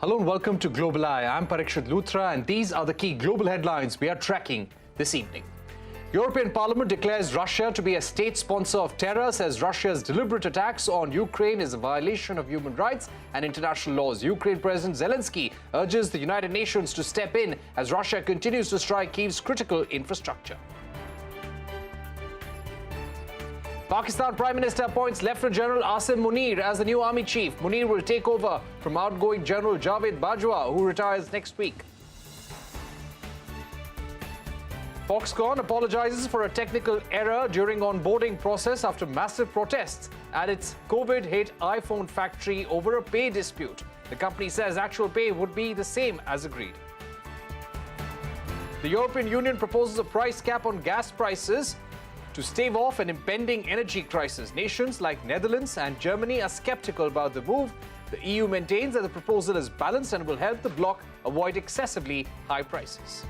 Hello and welcome to Global Eye. I'm Parikshit Luthra and these are the key global headlines we are tracking this evening. European Parliament declares Russia to be a state sponsor of terror, says Russia's deliberate attacks on Ukraine is a violation of human rights and international laws. Ukraine President Zelensky urges the United Nations to step in as Russia continues to strike Kyiv's critical infrastructure. Pakistan Prime Minister appoints Lieutenant General Asim Munir as the new army chief. Munir will take over from outgoing General Javed Bajwa, who retires next week. Foxconn apologizes for a technical error during onboarding process after massive protests at its COVID-hit iPhone factory over a pay dispute. The company says actual pay would be the same as agreed. The European Union proposes a price cap on gas prices to stave off an impending energy crisis. Nations like Netherlands and Germany are skeptical about the move. The EU maintains that the proposal is balanced and will help the bloc avoid excessively high prices.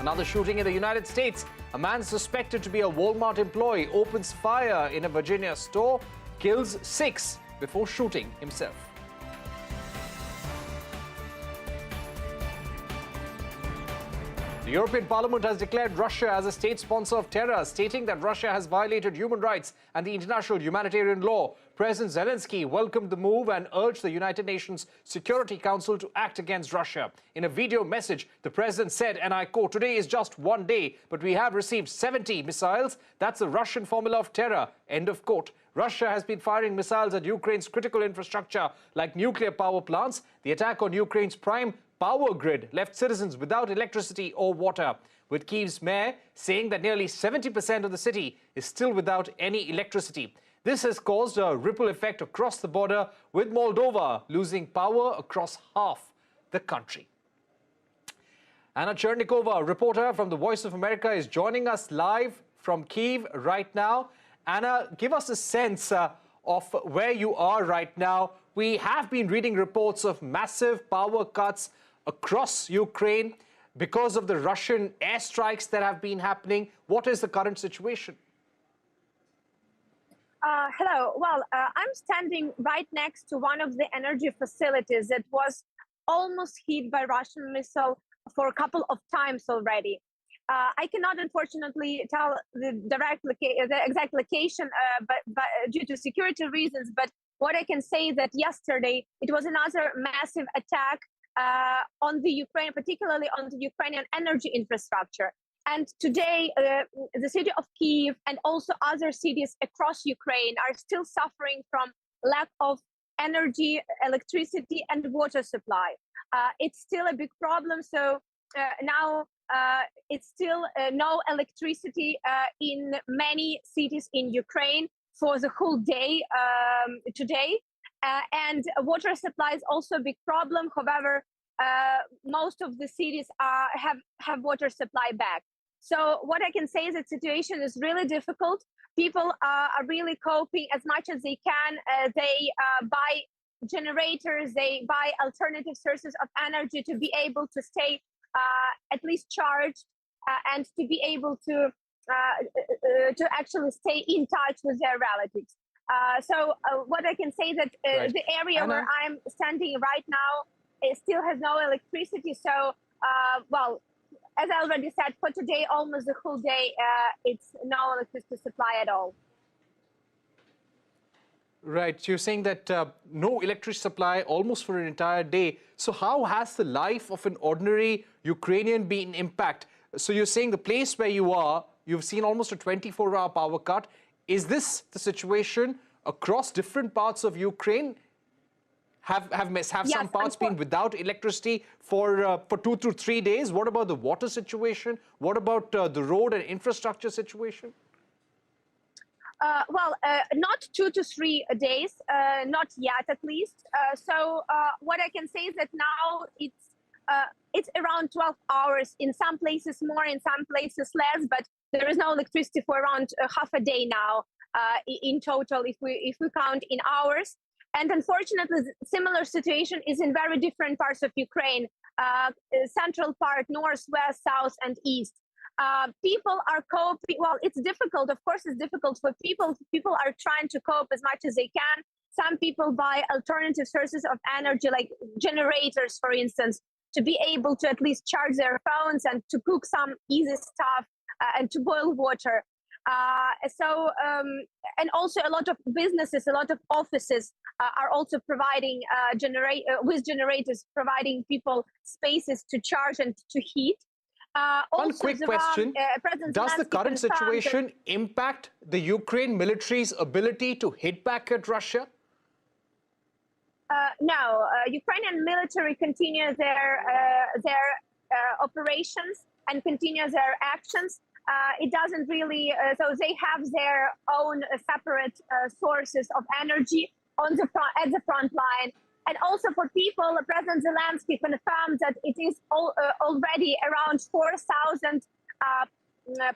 Another shooting in the United States. A man suspected to be a Walmart employee opens fire in a Virginia store, kills 6 before shooting himself. The European Parliament has declared Russia as a state sponsor of terror, stating that Russia has violated human rights and the international humanitarian law. President Zelensky welcomed the move and urged the United Nations Security Council to act against Russia. In a video message, the president said, and I quote, "Today is just one day, but we have received 70 missiles. That's the Russian formula of terror." End of quote. Russia has been firing missiles at Ukraine's critical infrastructure like nuclear power plants. The attack on Ukraine's prime power grid left citizens without electricity or water, with Kyiv's mayor saying that nearly 70% of the city is still without any electricity. This has caused a ripple effect across the border, with Moldova losing power across half the country. Anna Chernikova, a reporter from the Voice of America, is joining us live from Kyiv right now. Anna, give us a sense of where you are right now. We have been reading reports of massive power cuts across Ukraine because of the Russian airstrikes that have been happening. What is the current situation? Hello. Well, I'm standing right next to one of the energy facilities that was almost hit by Russian missile for a couple of times already. I cannot, unfortunately, tell the exact location, but due to security reasons. But what I can say is that yesterday it was another massive attack on the Ukraine, particularly on the Ukrainian energy infrastructure. And today, the city of Kyiv and also other cities across Ukraine are still suffering from lack of energy, electricity, and water supply. It's still a big problem. So now it's still no electricity in many cities in Ukraine for the whole day today. And water supply is also a big problem. However, most of the cities have water supply back. So what I can say is that situation is really difficult. People are really coping as much as they can. They buy generators, they buy alternative sources of energy to be able to stay at least charged and to be able to actually stay in touch with their relatives. So what I can say is that Right. the area Anna? where I'm standing right now, it still has no electricity. So, well, as I already said, for today, almost the whole day, it's no electricity supply at all. Right. You're saying that no electricity supply almost for an entire day. So how has the life of an ordinary Ukrainian been impacted? So you're saying the place where you are, you've seen almost a 24-hour power cut. Is this the situation across different parts of Ukraine? Have some parts been without electricity for 2 to 3 days? What about the water situation? What about the road and infrastructure situation? Well, not 2 to 3 days, not yet at least. So what I can say is that now it's around 12 hours, in some places more, in some places less, but there is no electricity for around half a day now in total, if we count in hours. And unfortunately, similar situation is in very different parts of Ukraine, central part, north, west, south, and east. People are coping. Well, it's difficult. Of course, it's difficult for people. People are trying to cope as much as they can. Some people buy alternative sources of energy, like generators, for instance, to be able to at least charge their phones and to cook some easy stuff and to boil water. And also a lot of businesses, a lot of offices are also providing with generators, providing people spaces to charge and to heat. One quick question. Does the current situation impact the Ukraine military's ability to hit back at Russia? No, Ukrainian military continue their operations and continue their actions. It doesn't really, so they have their own separate sources of energy at the front line. And also for people, President Zelensky confirmed that it is already around 4,000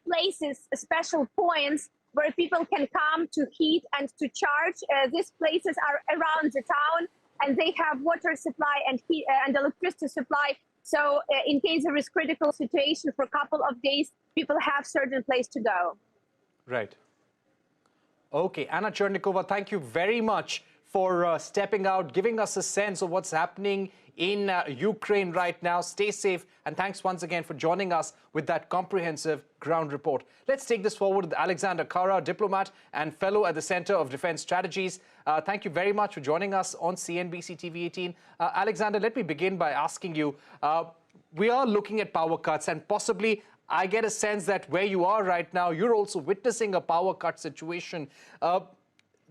places, special points where people can come to heat and to charge. These places are around the town, and they have water supply and heat and electricity supply. So in case there is critical situation for a couple of days, people have certain place to go. Right. Okay, Anna Chernikova, thank you very much for stepping out, giving us a sense of what's happening in Ukraine right now. Stay safe, and thanks once again for joining us with that comprehensive ground report. Let's take this forward with Alexander Kara, diplomat and fellow at the Center of Defense Strategies. Thank you very much for joining us on CNBC TV18. Alexander, let me begin by asking you, we are looking at power cuts, and possibly I get a sense that where you are right now, you're also witnessing a power cut situation.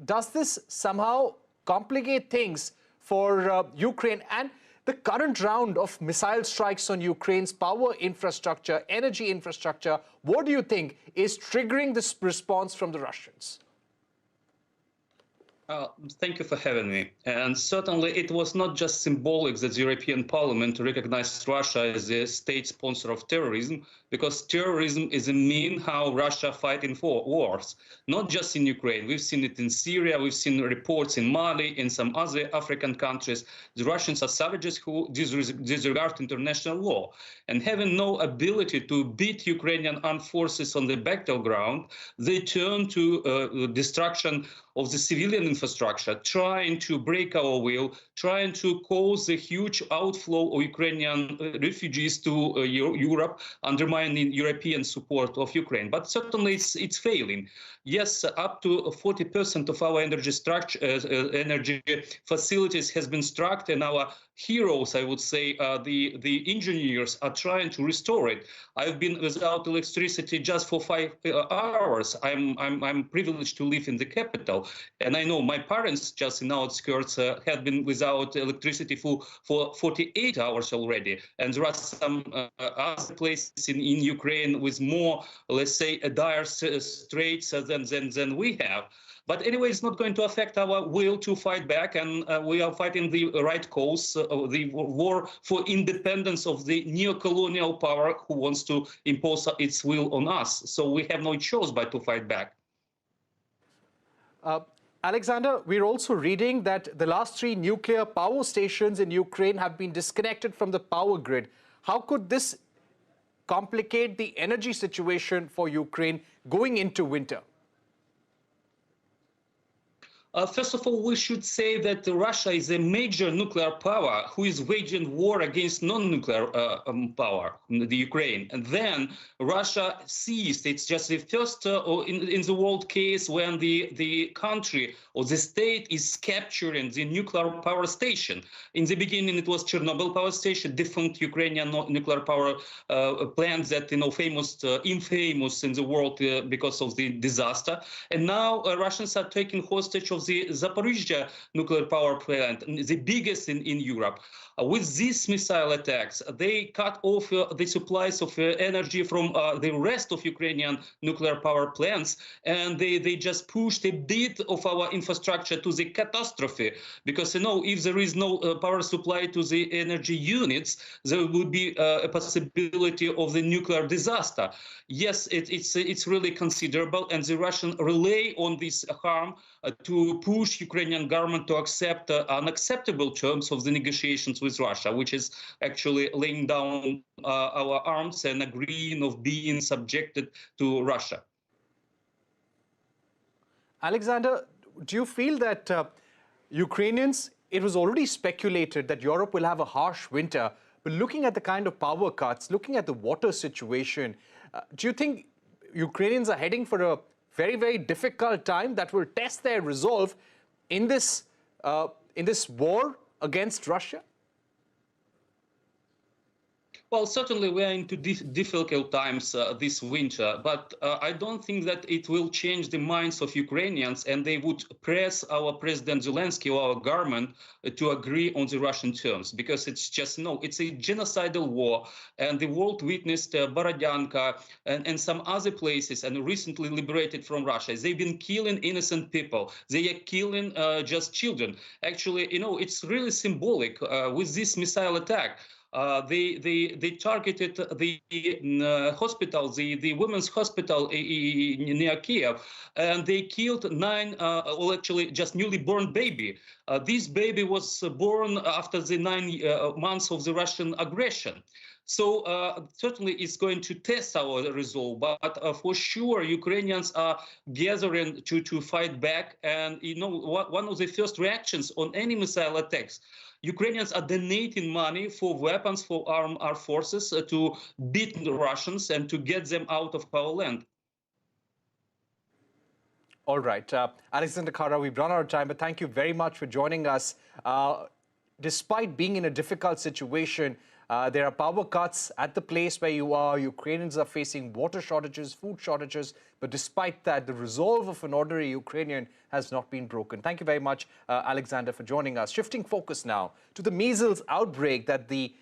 Does this somehow complicate things for Ukraine? And the current round of missile strikes on Ukraine's power infrastructure, energy infrastructure, what do you think is triggering this response from the Russians? Thank you for having me. And certainly it was not just symbolic that the European Parliament recognized Russia as a state sponsor of terrorism, because terrorism is a mean how Russia fighting for wars, not just in Ukraine. We've seen it in Syria, we've seen reports in Mali, in some other African countries. The Russians are savages who disregard international law. And having no ability to beat Ukrainian armed forces on the battleground, they turn to destruction of the civilian infrastructure, trying to break our will, trying to cause a huge outflow of Ukrainian refugees to Europe, undermining European support of Ukraine. But certainly it's failing. Yes, up to 40% of our energy facilities has been struck, and our heroes, I would say, the engineers are trying to restore it. I've been without electricity just for 5 hours. I'm privileged to live in the capital, and I know my parents just in outskirts have been without electricity for 48 hours already. And there are some other places in Ukraine with more, let's say, dire straits than we have. But anyway, it's not going to affect our will to fight back, and we are fighting the right cause, the war for independence of the neo-colonial power who wants to impose its will on us. So we have no choice but to fight back. Alexander, we're also reading that the last 3 nuclear power stations in Ukraine have been disconnected from the power grid. How could this complicate the energy situation for Ukraine going into winter? First of all, we should say that Russia is a major nuclear power who is waging war against non-nuclear power, the Ukraine. And then Russia seized. It's just the first in the world case when the country or the state is capturing the nuclear power station. In the beginning, it was Chernobyl power station, defunct Ukrainian nuclear power plant that, infamous in the world because of the disaster. And now Russians are taking hostage of the Zaporizhzhia nuclear power plant, the biggest in Europe. With these missile attacks, they cut off the supplies of energy from the rest of Ukrainian nuclear power plants, and they just pushed a bit of our infrastructure to the catastrophe. Because, if there is no power supply to the energy units, there would be a possibility of the nuclear disaster. Yes, it's really considerable, and the Russians rely on this harm to push Ukrainian government to accept unacceptable terms of the negotiations with Russia, which is actually laying down our arms and agreeing of being subjected to Russia. Alexander, do you feel that Ukrainians, it was already speculated that Europe will have a harsh winter, but looking at the kind of power cuts, looking at the water situation, do you think Ukrainians are heading for a very, very difficult time that will test their resolve in this war against Russia? Well, certainly we are into difficult times this winter, but I don't think that it will change the minds of Ukrainians, and they would press our President Zelensky or our government to agree on the Russian terms, because it's just, no, it's a genocidal war, and the world witnessed Borodyanka and some other places, and recently liberated from Russia. They've been killing innocent people. They are killing just children. Actually, you know, it's really symbolic with this missile attack. They targeted the hospital, the women's hospital near Kiev, and they killed 9, well, actually just newly born baby. This baby was born after the 9 months of the Russian aggression. So certainly it's going to test our resolve, but for sure Ukrainians are gathering to fight back. And you know, one of the first reactions on any missile attacks, Ukrainians are donating money for weapons for our forces to beat the Russians and to get them out of our land. All right. Alexander Kara, we've run out of time, but thank you very much for joining us. Despite being in a difficult situation, there are power cuts at the place where you are. Ukrainians are facing water shortages, food shortages. But despite that, the resolve of an ordinary Ukrainian has not been broken. Thank you very much, Alexander, for joining us. Shifting focus now to the measles outbreak that the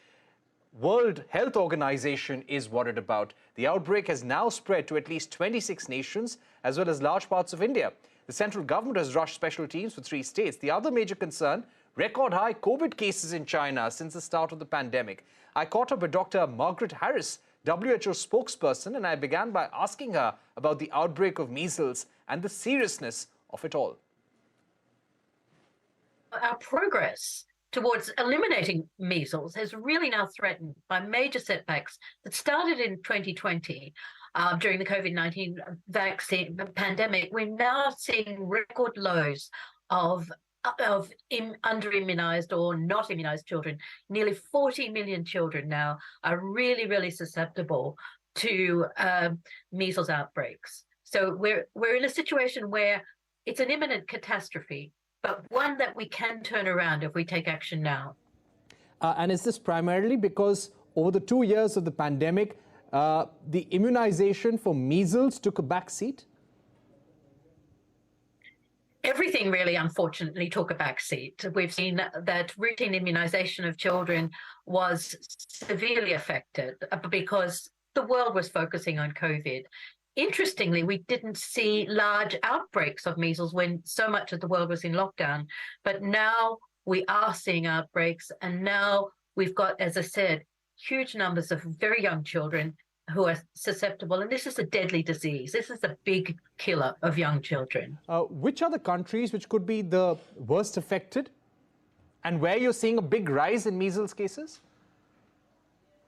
World Health Organization is worried about. The outbreak has now spread to at least 26 nations, as well as large parts of India. The central government has rushed special teams for 3 states. The other major concern, record high COVID cases in China since the start of the pandemic. I caught up with Dr. Margaret Harris, WHO spokesperson, and I began by asking her about the outbreak of measles and the seriousness of it all. Our progress towards eliminating measles is really now threatened by major setbacks that started in 2020 during the COVID-19 vaccine pandemic. We're now seeing record lows of under-immunized or not immunized children. Nearly 40 million children now are really, really susceptible to measles outbreaks. So we're in a situation where it's an imminent catastrophe, but one that we can turn around if we take action now. And is this primarily because over the 2 years of the pandemic, the immunization for measles took a back seat? Everything really, unfortunately, took a back seat. We've seen that routine immunization of children was severely affected because the world was focusing on COVID. Interestingly, we didn't see large outbreaks of measles when so much of the world was in lockdown. But now we are seeing outbreaks, and now we've got, as I said, huge numbers of very young children who are susceptible. And this is a deadly disease. This is a big killer of young children. Which are the countries which could be the worst affected, and where you're seeing a big rise in measles cases?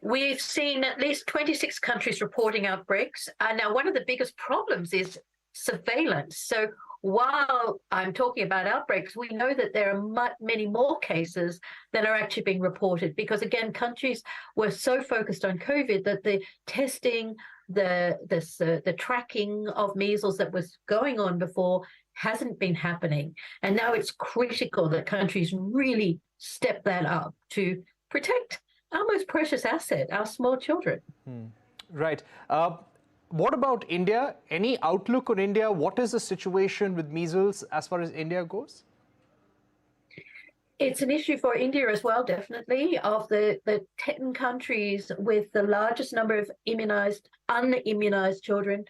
We've seen at least 26 countries reporting outbreaks. Now, one of the biggest problems is surveillance. So while I'm talking about outbreaks, we know that there are many more cases than are actually being reported because, again, countries were so focused on COVID that the testing, the tracking of measles that was going on before hasn't been happening. And now it's critical that countries really step that up to protect our most precious asset, our small children. Right. What about India? Any outlook on India? What is the situation with measles as far as India goes? It's an issue for India as well, definitely. Of the 10 countries with the largest number of unimmunized children,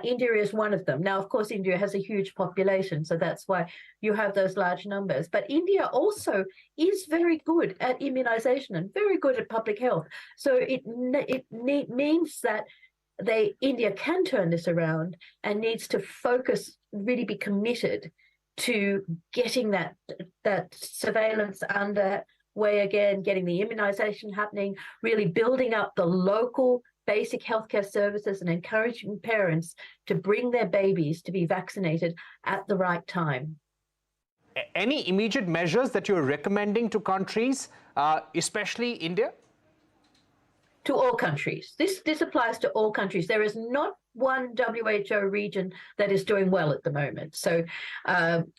India is one of them. Now, of course, India has a huge population, so that's why you have those large numbers. But India also is very good at immunization and very good at public health. So it means that India can turn this around and needs to focus, really be committed to getting that surveillance underway again, getting the immunization happening, really building up the local basic healthcare services and encouraging parents to bring their babies to be vaccinated at the right time. Any immediate measures that you're recommending to countries, especially India? To all countries. This applies to all countries. There is not one WHO region that is doing well at the moment. So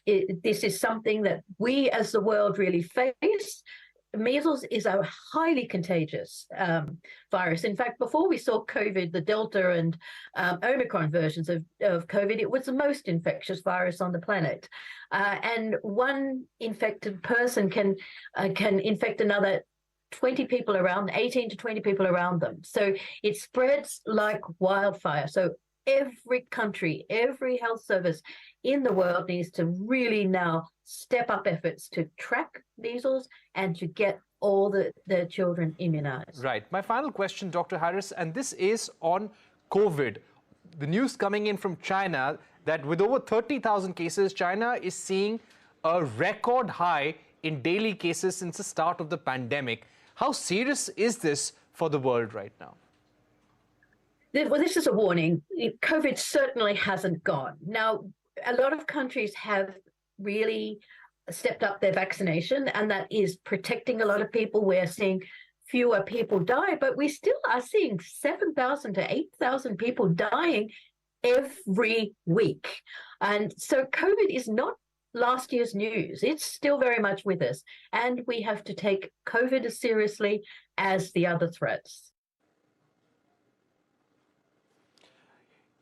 this is something that we as the world really face. Measles is a highly contagious virus. In fact, before we saw COVID, the Delta and Omicron versions of COVID, it was the most infectious virus on the planet. And one infected person can infect another 20 people around, 18 to 20 people around them. So it spreads like wildfire. So every country, every health service in the world needs to really now step up efforts to track measles and to get all the children immunized. Right. My final question, Dr. Harris, and this is on COVID. The news coming in from China that with over 30,000 cases, China is seeing a record high in daily cases since the start of the pandemic. How serious is this for the world right now? Well, this is a warning. COVID certainly hasn't gone. Now, a lot of countries have really stepped up their vaccination, and that is protecting a lot of people. We're seeing fewer people die, but we still are seeing 7,000 to 8,000 people dying every week. And so COVID is not last year's news. It's still very much with us, and we have to take COVID as seriously as the other threats.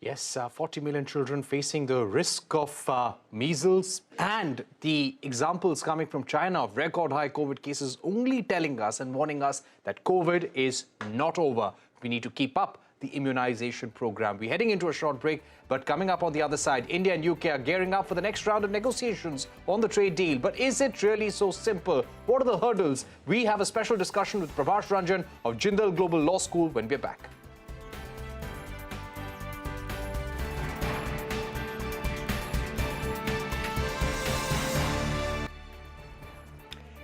Yes, 40 million children facing the risk of measles, and the examples coming from China of record high COVID cases only telling us and warning us that COVID is not over. We need to keep up the immunization program. We're heading into a short break, but coming up on the other side, India and UK are gearing up for the next round of negotiations on the trade deal. But is it really so simple? What are the hurdles? We have a special discussion with Prabhash Ranjan of Jindal Global Law School when we're back.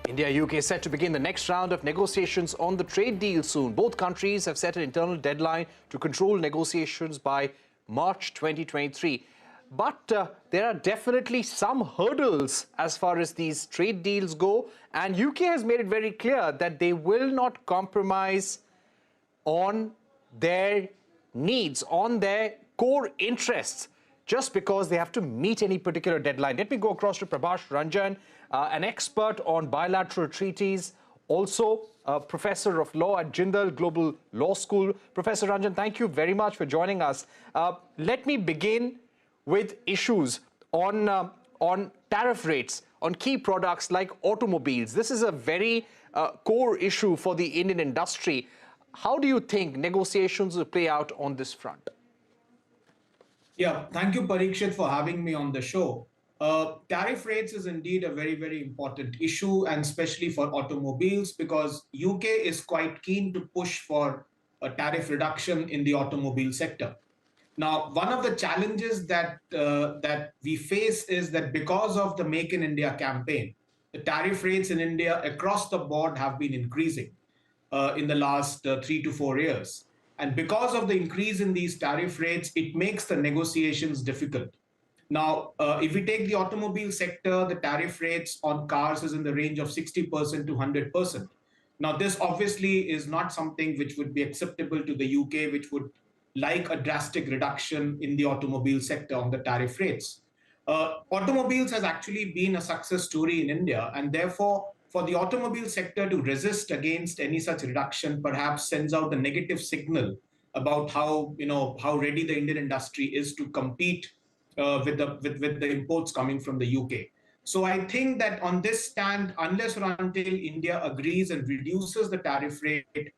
India and UK set to begin the next round of negotiations on the trade deal soon. Both countries have set an internal deadline to control negotiations by March 2023. But there are definitely some hurdles as far as these trade deals go. And UK has made it very clear that they will not compromise on their needs, on their core interests, just because they have to meet any particular deadline. Let me go across to Prabhash Ranjan, an expert on bilateral treaties, also a professor of law at Jindal Global Law School. Professor Ranjan, thank you very much for joining us. Let me begin with issues on tariff rates on key products like automobiles. This is a very core issue for the Indian industry. How do you think negotiations will play out on this front? Yeah, thank you, Parikshit, for having me on the show. Tariff rates is indeed a very, very important issue, and especially for automobiles, because UK is quite keen to push for a tariff reduction in the automobile sector. Now, one of the challenges that we face is that because of the Make in India campaign, the tariff rates in India across the board have been increasing in the last 3 to 4 years. And because of the increase in these tariff rates, it makes the negotiations difficult. Now, if we take the automobile sector, the tariff rates on cars is in the range of 60% to 100%. Now, this obviously is not something which would be acceptable to the UK, which would like a drastic reduction in the automobile sector on the tariff rates. Automobiles has actually been a success story in India, and therefore, for the automobile sector to resist against any such reduction perhaps sends out a negative signal about how ready the Indian industry is to compete with the imports coming from the UK. So I think that on this stand, unless or until India agrees and reduces the tariff rate,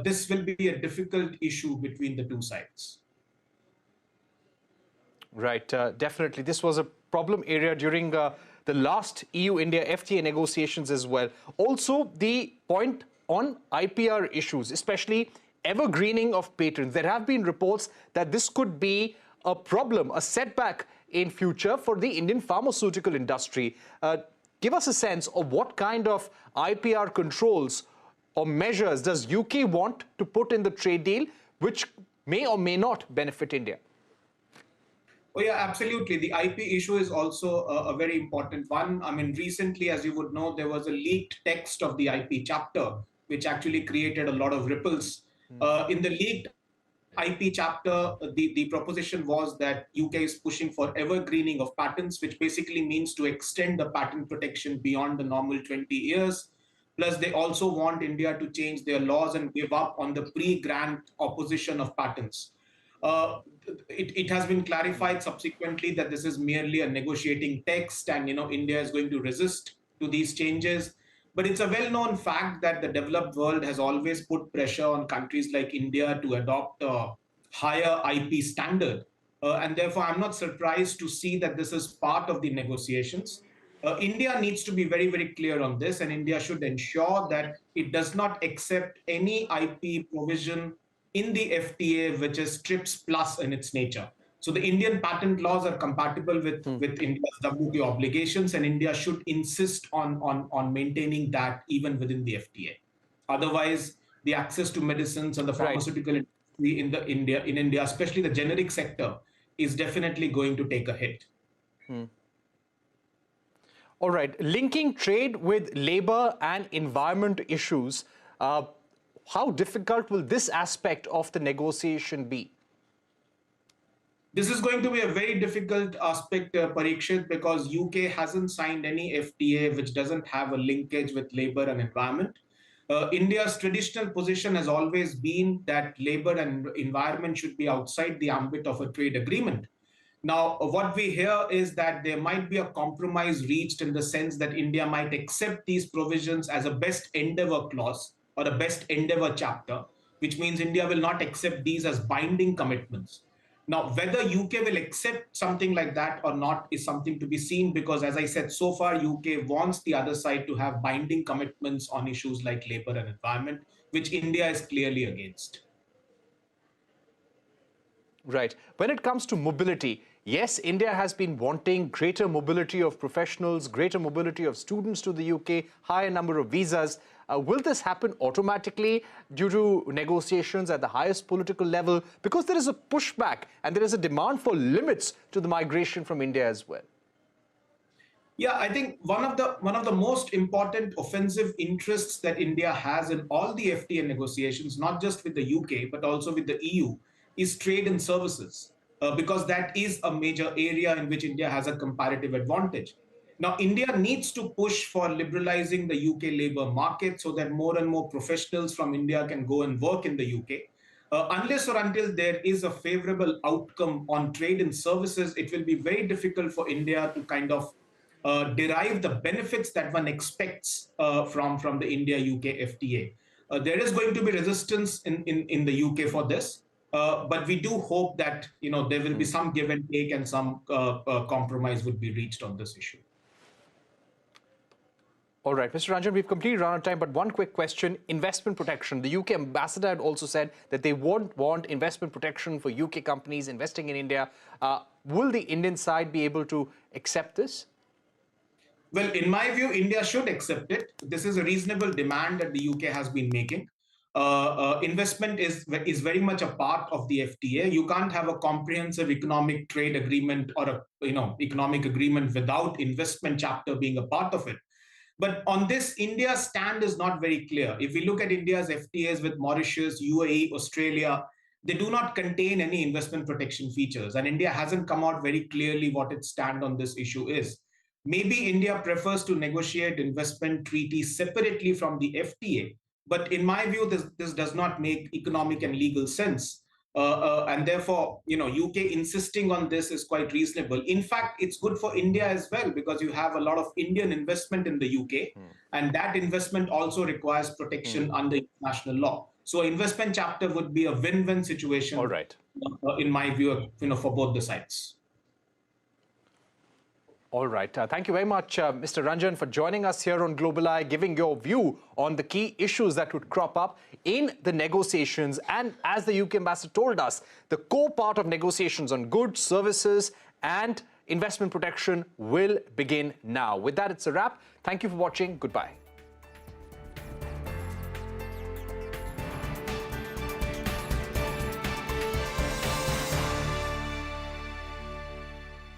this will be a difficult issue between the two sides. Right, definitely. This was a problem area during the last EU-India FTA negotiations as well. Also, the point on IPR issues, especially evergreening of patents. There have been reports that this could be a problem, a setback in future for the Indian pharmaceutical industry. Give us a sense of what kind of IPR controls or measures does UK want to put in the trade deal, which may or may not benefit India? Oh, yeah, absolutely. The IP issue is also a very important one. I mean, recently, as you would know, there was a leaked text of the IP chapter, which actually created a lot of ripples. In the leaked IP chapter, the proposition was that UK is pushing for evergreening of patents, which basically means to extend the patent protection beyond the normal 20 years. Plus, they also want India to change their laws and give up on the pre-grant opposition of patents. Uh, it has been clarified subsequently that this is merely a negotiating text, and India is going to resist to these changes. But it's a well-known fact that the developed world has always put pressure on countries like India to adopt a higher IP standard. And therefore, I'm not surprised to see that this is part of the negotiations. India needs to be very, very clear on this, and India should ensure that it does not accept any IP provision in the FTA which is TRIPS plus in its nature. So the Indian patent laws are compatible with India's WTO obligations, and India should insist on maintaining that even within the FTA. Otherwise, the access to medicines and the pharmaceutical industry in India, especially the generic sector, is definitely going to take a hit. All right, linking trade with labor and environment issues, how difficult will this aspect of the negotiation be? This is going to be a very difficult aspect, Parikshit, because UK hasn't signed any FTA which doesn't have a linkage with labor and environment. India's traditional position has always been that labor and environment should be outside the ambit of a trade agreement. Now, what we hear is that there might be a compromise reached in the sense that India might accept these provisions as a best endeavor clause or a best endeavor chapter, which means India will not accept these as binding commitments. Now, whether UK will accept something like that or not is something to be seen, because, as I said, so far, UK wants the other side to have binding commitments on issues like labor and environment, which India is clearly against. Right. When it comes to mobility, yes, India has been wanting greater mobility of professionals, greater mobility of students to the UK, higher number of visas. Will this happen automatically due to negotiations at the highest political level? Because there is a pushback and there is a demand for limits to the migration from India as well. Yeah, I think one of the most important offensive interests that India has in all the FTA negotiations, not just with the UK, but also with the EU, is trade and services, because that is a major area in which India has a comparative advantage. Now, India needs to push for liberalizing the UK labor market so that more and more professionals from India can go and work in the UK. Unless or until there is a favorable outcome on trade and services, it will be very difficult for India to kind of derive the benefits that one expects from the India-UK FTA. There is going to be resistance in the UK for this. But we do hope that there will be some give and take and some compromise would be reached on this issue. All right, Mr. Ranjan, we've completely run out of time, but one quick question. Investment protection. The UK ambassador had also said that they won't want investment protection for UK companies investing in India. Will the Indian side be able to accept this? Well, in my view, India should accept it. This is a reasonable demand that the UK has been making. Investment is very much a part of the FTA. You can't have a comprehensive economic trade agreement or a economic agreement without investment chapter being a part of it. But on this, India's stand is not very clear. If we look at India's FTAs with Mauritius, UAE, Australia, they do not contain any investment protection features. And India hasn't come out very clearly what its stand on this issue is. Maybe India prefers to negotiate investment treaties separately from the FTA. But in my view, this does not make economic and legal sense. And therefore, UK insisting on this is quite reasonable. In fact, it's good for India as well, because you have a lot of Indian investment in the UK, and that investment also requires protection under international law. So investment chapter would be a win-win situation. All right. In my view, for both the sides. All right. Thank you very much, Mr. Ranjan, for joining us here on Global Eye, giving your view on the key issues that would crop up in the negotiations. And as the UK ambassador told us, the core part of negotiations on goods, services and investment protection will begin now. With that, it's a wrap. Thank you for watching. Goodbye.